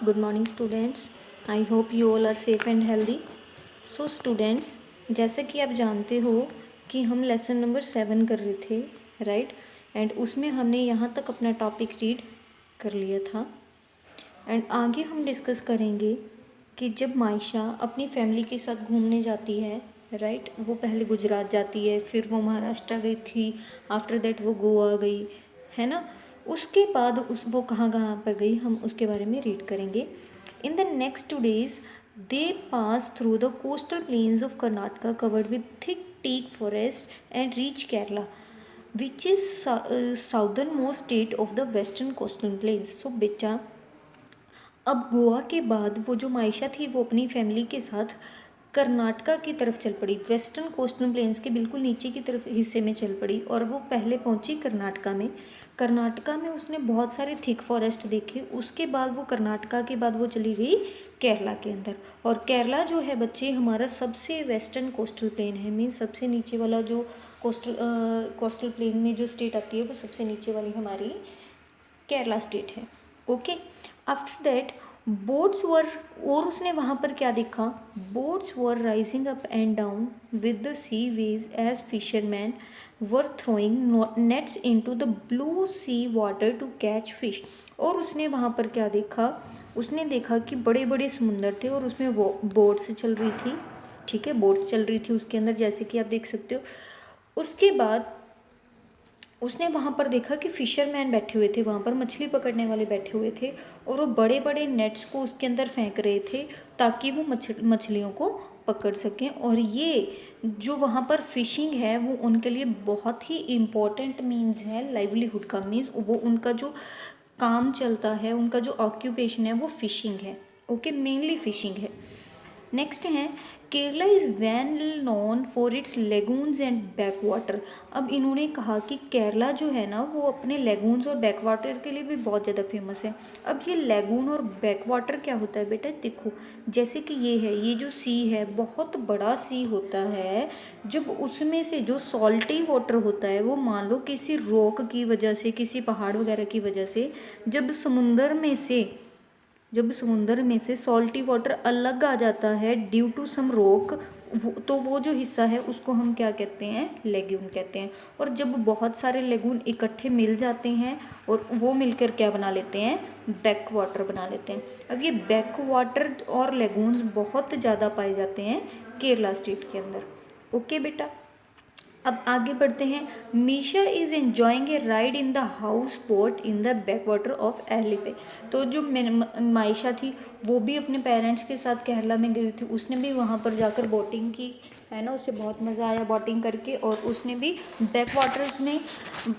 Good morning students. I hope you all are safe and healthy. So students, जैसे कि आप जानते हो कि हम लेसन नंबर 7 कर रहे थे, राइट? एंड उसमें हमने यहाँ तक अपना टॉपिक रीड कर लिया था एंड आगे हम डिस्कस करेंगे कि जब मायशा अपनी फैमिली के साथ घूमने जाती है, राइट? वो पहले गुजरात जाती है, फिर वो महाराष्ट्र गई थी, आफ्टर दैट वो गोवा गई, है ना? उसके बाद वो कहाँ कहाँ पर गई, हम उसके बारे में रीड करेंगे. In the next 2 days they pass through the coastal plains of Karnataka covered with thick teak forest and reach Kerala which is southern most state of the western coastal plains. So बेटा, अब गोवा के बाद वो जो मायशा थी वो अपनी फैमिली के साथ कर्नाटका की तरफ चल पड़ी, वेस्टर्न कोस्टल प्लेन्स के बिल्कुल नीचे की तरफ हिस्से में चल पड़ी और वो पहले पहुंची कर्नाटका में. कर्नाटका में उसने बहुत सारे थिक फॉरेस्ट देखे. उसके बाद वो कर्नाटका के बाद वो चली गई केरला के अंदर. और केरला जो है बच्चे हमारा सबसे वेस्टर्न कोस्टल प्लेन है, मीन्स सबसे नीचे वाला जो कोस्टल प्लेन में जो स्टेट आती है वो सबसे नीचे वाली हमारी केरला स्टेट है. Okay. After that boats were, और उसने वहाँ पर क्या देखा, boats were rising up and down with the sea waves as fisherman were throwing nets into the blue sea water to catch fish. और उसने वहाँ पर क्या देखा, उसने देखा कि बड़े बड़े समुंदर थे और उसमें वो बोट्स चल रही थी. ठीक है, बोट्स चल रही थी उसके अंदर, जैसे कि आप देख सकते हो. उसके बाद उसने वहाँ पर देखा कि फिशरमैन बैठे हुए थे, वहाँ पर मछली पकड़ने वाले बैठे हुए थे और वो बड़े बड़े नेट्स को उसके अंदर फेंक रहे थे ताकि वो मछलियों को पकड़ सकें. और ये जो वहाँ पर फिशिंग है वो उनके लिए बहुत ही इम्पोर्टेंट मीन्स है लाइवलीहुड का. मीन्स वो उनका जो काम चलता है, उनका जो ऑक्यूपेशन है वो फिशिंग है. ओके, मेनली फिशिंग है. नेक्स्ट है Kerala is well known for its lagoons and back water. अब इन्होंने कहा कि केरला जो है ना वो अपने लेगून्स और बैक वाटर के लिए भी बहुत ज़्यादा फेमस है. अब ये लेगून और बैक वाटर क्या होता है बेटा, देखो जैसे कि ये है, ये जो सी है बहुत बड़ा सी होता है. जब उसमें से जो सॉल्टी वाटर होता है वो मान लो किसी रॉक की वजह से, किसी पहाड़ वगैरह की वजह से जब समुंदर में से सॉल्टी वाटर अलग आ जाता है ड्यू टू सम रॉक, तो वो जो हिस्सा है उसको हम क्या कहते हैं, लेगून कहते हैं. और जब बहुत सारे लेगून इकट्ठे मिल जाते हैं और वो मिलकर क्या बना लेते हैं, बैक वाटर बना लेते हैं. अब ये बैक वाटर और लेगून्स बहुत ज़्यादा पाए जाते हैं केरला स्टेट के अंदर. ओके बेटा, अब आगे बढ़ते हैं. Misha is enjoying a ride in the house boat in the backwater of Alleppey. तो जो मायशा थी वो भी अपने पेरेंट्स के साथ केरला में गई थी, उसने भी वहाँ पर जाकर बोटिंग की, है ना. उसे बहुत मज़ा आया बोटिंग करके और उसने भी बैक वाटर्स में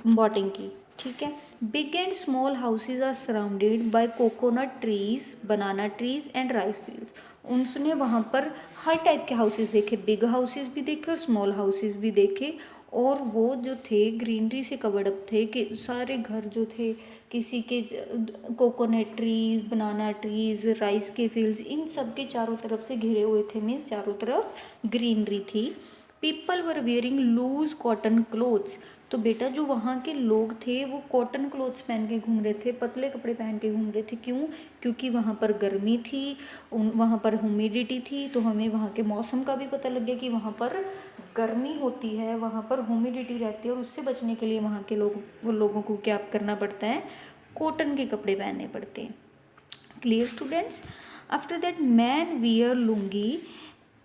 बोटिंग की. ठीक है. Big and small houses are surrounded by coconut trees, banana trees and rice fields. उसने वहाँ पर हर टाइप के हाउसेस देखे, बिग हाउसेस भी देखे और स्मॉल हाउसेस भी देखे. और वो जो थे ग्रीनरी से कवर्ड अप थे कि सारे घर जो थे किसी के coconut trees, banana trees, rice के फील्ड्स, इन सब के चारों तरफ से घिरे हुए थे. मीन्स चारों तरफ ग्रीनरी थी. People were wearing loose cotton clothes. तो बेटा जो वहाँ के लोग थे वो कॉटन क्लोथ्स पहन के घूम रहे थे, पतले कपड़े पहन के घूम रहे थे. क्यों? क्योंकि वहाँ पर गर्मी थी, वहाँ पर ह्यूमिडिटी थी. तो हमें वहाँ के मौसम का भी पता लग गया कि वहाँ पर गर्मी होती है, वहाँ पर ह्यूमिडिटी रहती है और उससे बचने के लिए वहाँ के लोगों को क्या करना पड़ता है, कॉटन के कपड़े पहनने पड़ते हैं. Clear students. After that man wear lungi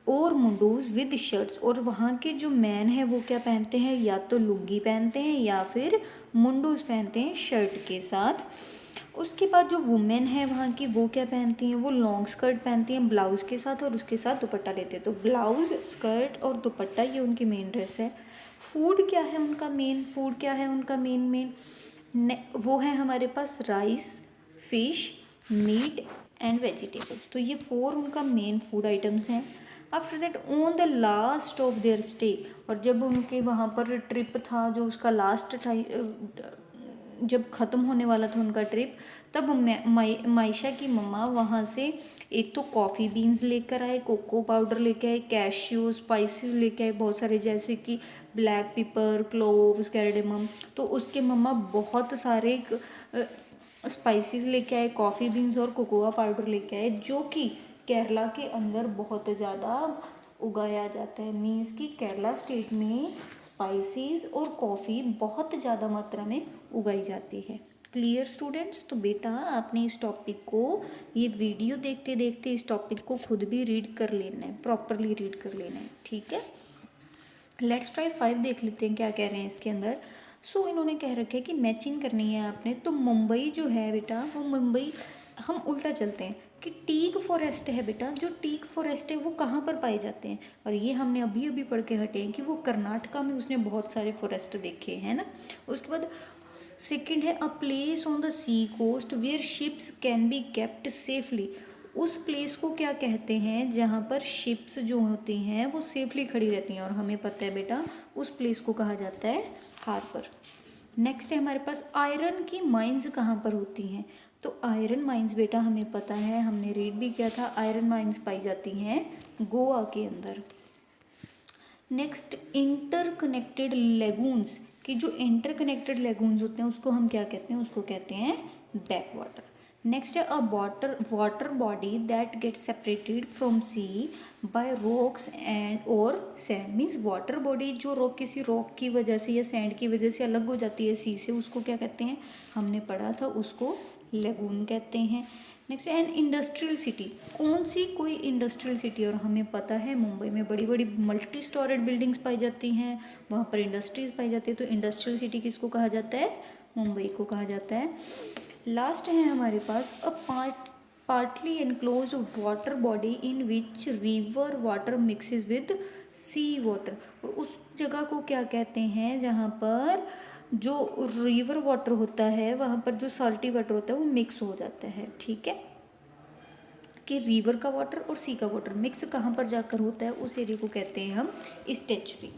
और मुंडूज विद शर्ट्स. और वहाँ के जो मैन है वो क्या पहनते हैं, या तो लुंगी पहनते हैं या फिर मुंडूज पहनते हैं शर्ट के साथ. उसके बाद जो वुमेन है वहाँ की वो क्या पहनती हैं, वो लॉन्ग स्कर्ट पहनती हैं ब्लाउज़ के साथ और उसके साथ दुपट्टा लेते हैं. तो ब्लाउज़, स्कर्ट और दुपट्टा ये उनकी मेन ड्रेस है. फूड क्या है उनका मेन, फूड क्या है उनका मेन वो है हमारे पास rice, fish, meat and vegetables. तो ये 4 उनका मेन फूड आइटम्स हैं. After that on the last of their stay, और जब उनके वहाँ पर ट्रिप था, जो उसका लास्ट जब ख़त्म होने वाला था उनका ट्रिप, तब मायशा की मम्मा वहाँ से एक तो कॉफ़ी बीन्स लेकर आए, कोको पाउडर लेके आए, कैश्यू, स्पाइसेस लेके आए बहुत सारे, जैसे कि ब्लैक पेपर, क्लोव्स, कैरडेमम. तो उसके मम्मा बहुत सारे स्पाइसेस लेके आए, कॉफ़ी बीन्स और कोकोआ पाउडर लेके आए, जो कि केरला के अंदर बहुत ज़्यादा उगाया जाता है। मीन्स कि केरला स्टेट में स्पाइसेस और कॉफ़ी बहुत ज़्यादा मात्रा में उगाई जाती है। Clear students? तो बेटा आपने इस टॉपिक को, ये वीडियो देखते देखते इस टॉपिक को खुद भी रीड कर लेना है, प्रॉपरली रीड कर लेना है, ठीक है। लेट्स ट्राई 5 देख लेते हैं क्या कह रहे हैं इसके अंदर। सो इन्होंने कह रखा है कि मैचिंग करनी है आपने। तो मुंबई जो है बेटा, वो मुंबई, हम उल्टा चलते हैं कि टीक फॉरेस्ट है बेटा, जो टीक फॉरेस्ट है वो कहाँ पर पाए जाते हैं, और ये हमने अभी अभी पढ़ के हटे हैं कि वो कर्नाटका में उसने बहुत सारे फॉरेस्ट देखे हैं ना। उसके बाद सेकंड है a place on the sea coast where ships can be kept safely. उस प्लेस को क्या कहते हैं जहाँ पर शिप्स जो होती हैं वो सेफली खड़ी रहती हैं, और हमें पता है बेटा उस प्लेस को कहा जाता है हार्बर। नेक्स्ट है हमारे पास आयरन की माइंस कहाँ पर होती हैं। तो आयरन माइंस बेटा हमें पता है, हमने रीड भी किया था, आयरन माइंस पाई जाती हैं गोवा के अंदर। नेक्स्ट इंटरकनेक्टेड लेगून्स, कि जो इंटरकनेक्टेड लेगून्स होते हैं उसको हम क्या कहते हैं, उसको कहते हैं बैक वाटर। नेक्स्ट है a water body that get separated from sea by rocks and और सैंड। मीन्स वाटर बॉडी जो किसी रॉक की वजह से या सैंड की वजह से अलग हो जाती है सी से, उसको क्या कहते हैं, हमने पढ़ा था, उसको लेगून कहते हैं। नेक्स्ट एन इंडस्ट्रियल सिटी, कौन सी कोई इंडस्ट्रियल सिटी, और हमें पता है मुंबई में बड़ी बड़ी मल्टी स्टोरेड बिल्डिंग्स पाई जाती हैं, वहाँ पर इंडस्ट्रीज पाई जाती है। तो इंडस्ट्रियल सिटी किसको कहा जाता है, मुंबई को कहा जाता है। लास्ट है हमारे पास a partly enclose water body in which river water mixes with sea water. और उस जगह को क्या कहते हैं जहाँ पर जो रिवर वाटर होता है वहाँ पर जो साल्टी वाटर होता है वो मिक्स हो जाता है, ठीक है। कि रिवर का वाटर और सी का वाटर मिक्स कहाँ पर जाकर होता है, उस एरिया को कहते हैं हम स्टेचुरी।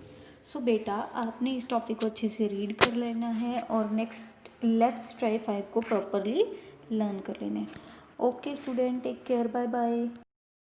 सो बेटा आपने इस टॉपिक को अच्छे से रीड कर लेना है, और नेक्स्ट लेट्स ट्राई 5 को प्रॉपरली लर्न कर लेना है। Okay student, take care, bye bye.